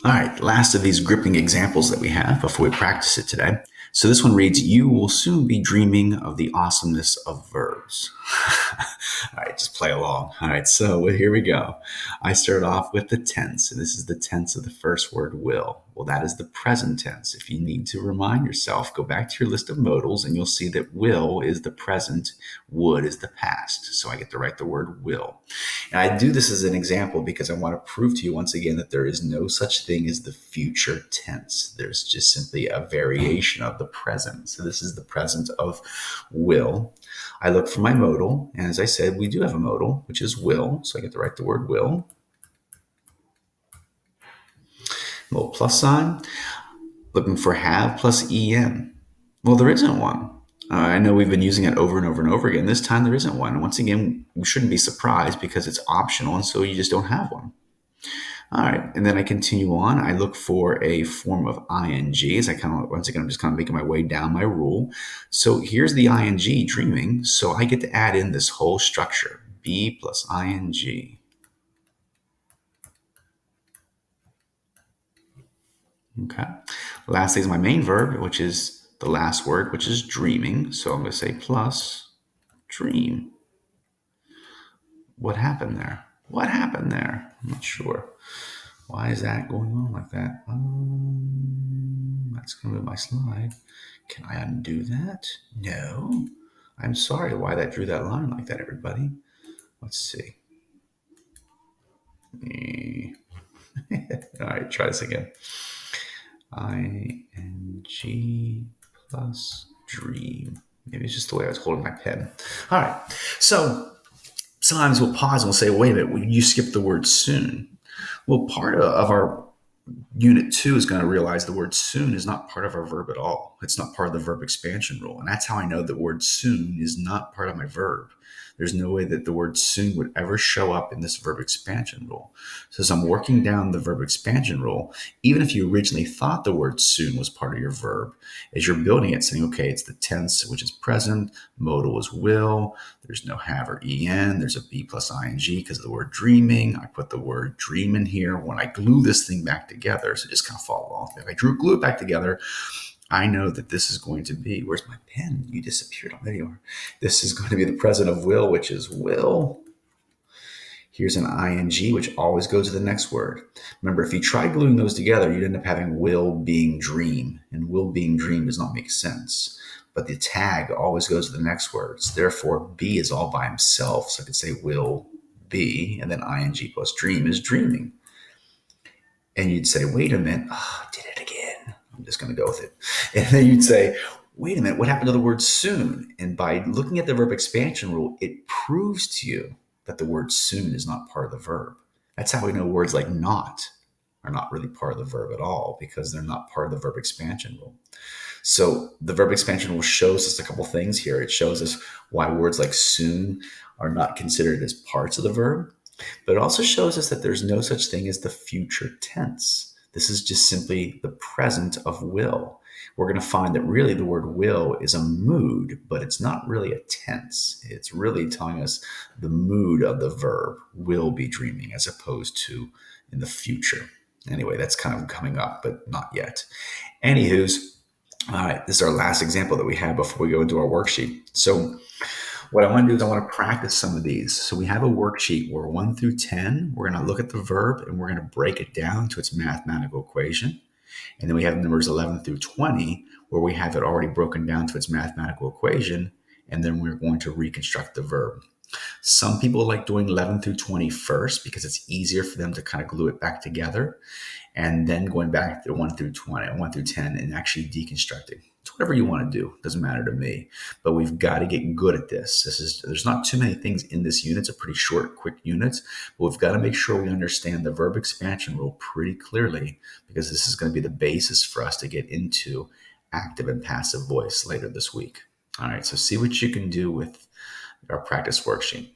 All right, last of these gripping examples that we have before we practice it today. So this one reads, "You will soon be dreaming of the awesomeness of verbs." All right, just play along. All right, so here we go. I start off with the tense, and this is the tense of the first word will. Well, that is the present tense. If you need to remind yourself, go back to your list of modals and you'll see that will is the present, would is the past. So I get to write the word will. And I do this as an example because I want to prove to you once again that there is no such thing as the future tense. There's just simply a variation of the present. So this is the present of will. I look for my modal, and as I said, we do have a modal, which is will. So I get to write the word will. Little plus sign. Looking for have plus en. Well, there isn't one. I know we've been using it over and over and over again. This time there isn't one. And once again, we shouldn't be surprised because it's optional, and so you just don't have one. All right, and then I continue on. I look for a form of ing as I once again, I'm just kind of making my way down my rule. So here's the ing, dreaming. So I get to add in this whole structure, be plus ing. Okay. Lastly is my main verb, which is the last word, which is dreaming. So I'm going to say plus dream. What happened there? What happened there? I'm not sure. Why is that going on like that? That's going to be my slide. Can I undo that? No. I'm sorry why that drew that line like that, everybody. Let's see. All right, try this again. ing plus dream. Maybe it's just the way I was holding my pen. All right. So sometimes we'll pause and we'll say, wait a minute, you skipped the word soon. Well, part of our unit 2 is going to realize the word soon is not part of our verb at all. It's not part of the verb expansion rule. And that's how I know the word soon is not part of my verb. There's no way that the word soon would ever show up in this verb expansion rule. So as I'm working down the verb expansion rule, even if you originally thought the word soon was part of your verb, as you're building it, saying, okay, it's the tense, which is present, modal is will, there's no have or en, there's a be plus ing because of the word dreaming. I put the word dream in here. When I glue this thing back together, so just kind of follow along. If I glue it back together, I know that this is going to be, where's my pen? You disappeared. Oh, there you are. This is going to be the present of will, which is will. Here's an ing, which always goes to the next word. Remember, if you try gluing those together, you'd end up having will being dream, and will being dream does not make sense. But the tag always goes to the next word. So therefore, be is all by himself. So I could say will be, and then ing plus dream is dreaming. And you'd say, wait a minute, did it again. I'm just going to go with it. And then you'd say, wait a minute, what happened to the word soon? And by looking at the verb expansion rule, it proves to you that the word soon is not part of the verb. That's how we know words like not are not really part of the verb at all, because they're not part of the verb expansion rule. So the verb expansion rule shows us a couple things here. It shows us why words like soon are not considered as parts of the verb, but it also shows us that there's no such thing as the future tense. This is just simply the present of will. We're going to find that really the word will is a mood, but it's not really a tense. It's really telling us the mood of the verb will be dreaming as opposed to in the future. Anyway, that's kind of coming up, but not yet. Anywho's, all right, this is our last example that we have before we go into our worksheet. So what I want to do is I want to practice some of these. So we have a worksheet where 1 through 10, we're going to look at the verb and we're going to break it down to its mathematical equation. And then we have numbers 11 through 20, where we have it already broken down to its mathematical equation. And then we're going to reconstruct the verb. Some people like doing 11 through 20 first because it's easier for them to kind of glue it back together. And then going back to 1 through 20, 1 through 10, and actually deconstructing. It's whatever you want to do. It doesn't matter to me. But we've got to get good at this. There's not too many things in this unit. It's a pretty short, quick unit. But we've got to make sure we understand the verb expansion rule pretty clearly, because this is going to be the basis for us to get into active and passive voice later this week. All right, so see what you can do with our practice worksheet.